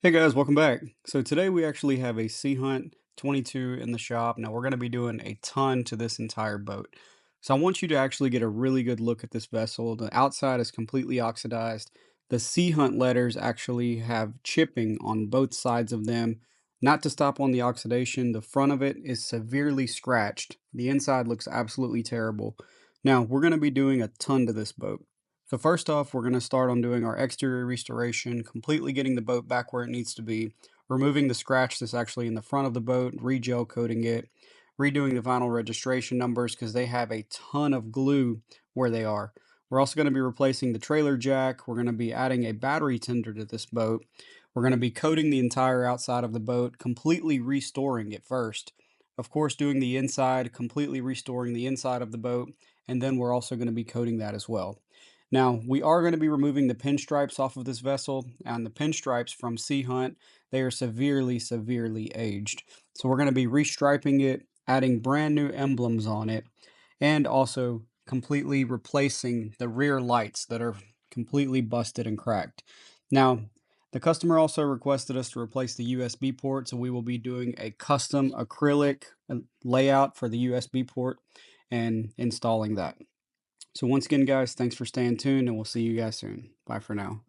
Hey guys, welcome back. So today we actually have a Sea Hunt 22 in the shop. Now we're going to be doing a ton to this entire boat. So I want you to actually get a really good look at this vessel. The outside is completely oxidized. The Sea Hunt letters actually have chipping on both sides of them. Not to stop on the oxidation, the front of it is severely scratched. The inside looks absolutely terrible. Now we're going to be doing a ton to this boat. So first off, we're going to start on doing our exterior restoration, completely getting the boat back where it needs to be, removing the scratch that's actually in the front of the boat, re-gel coating it, redoing the vinyl registration numbers because they have a ton of glue where they are. We're also going to be replacing the trailer jack. We're going to be adding a battery tender to this boat. We're going to be coating the entire outside of the boat, completely restoring it first. Of course, doing the inside, completely restoring the inside of the boat, and then we're also going to be coating that as well. Now, we are going to be removing the pinstripes off of this vessel, and the pinstripes from Sea Hunt, they are severely, severely aged. So we're going to be restriping it, adding brand new emblems on it, and also completely replacing the rear lights that are completely busted and cracked. Now, the customer also requested us to replace the USB port, so we will be doing a custom acrylic layout for the USB port and installing that. So once again, guys, thanks for staying tuned, and we'll see you guys soon. Bye for now.